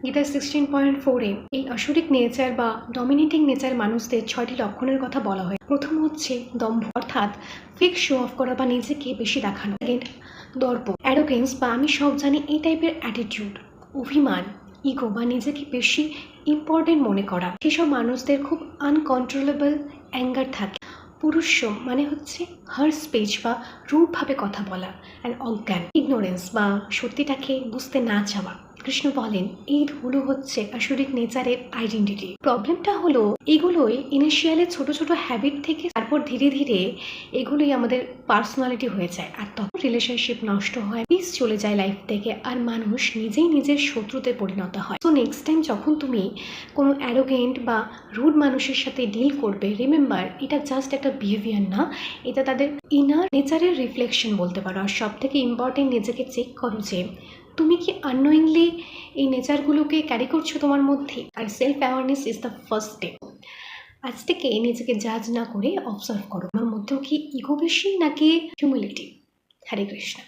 গীতা 16.4-এ এই আসরিক নেচার বা dominating nature মানুষদের 6টি লক্ষণের কথা বলা হয়। প্রথম হচ্ছে দম্ভ, অর্থাৎ ফেক শো অফ করা বা নিজেকে বেশি দেখানো। সেকেন্ড, দর্প, অ্যারোগেন্স বা আমি সব জানি এই টাইপের অ্যাটিটিউড। অভিমান, ইগো বা নিজেকে বেশি ইম্পর্টেন্ট মনে করা। সেসব মানুষদের খুব আনকন্ট্রোলেবল অ্যাঙ্গার থাকে। পুরুষম মানে হচ্ছে হার স্পেচ বা রূপভাবে কথা বলা। অ্যান্ড অজ্ঞান, ইগনোরেন্স বা সত্যিটাকে বুঝতে না চাওয়া। কৃষ্ণ বলেন এইগুলো হচ্ছে আসরিক নেচারের আইডেন্টিটি। প্রবলেমটা হলো এগুলোই ইনিশিয়ালি ছোট ছোট হ্যাবিট থেকে তারপর ধীরে ধীরে এগুলোই আমাদের পার্সোনালিটি হয়ে যায়, আর তখন রিলেশনশিপ নষ্ট হয়, পিস চলে যায় লাইফ থেকে, আর মানুষ নিজেই নিজের শত্রুতে পরিণত হয়। তো নেক্সট টাইম যখন তুমি কোনো অ্যারোগেন্ট বা রুড মানুষের সাথে ডিল করবে, রিমেম্বার এটা জাস্ট একটা বিহেভিয়ার না, এটা তাদের ইনার নেচারের রিফ্লেকশন বলতে পারো। আর সব থেকে ইম্পর্টেন্ট নিজেকে চেক করো যে তুমি কি আননোয়িংলি এই নেচারগুলোকে ক্যারি করছো তোমার মধ্যে। আর self awareness is the first step. আজ থেকে নিজেকে জাজ না করে অবজার্ভ করো আমার মধ্যেও কি ইগো বেশি নাকি হিউমিলিটি। হরে কৃষ্ণ।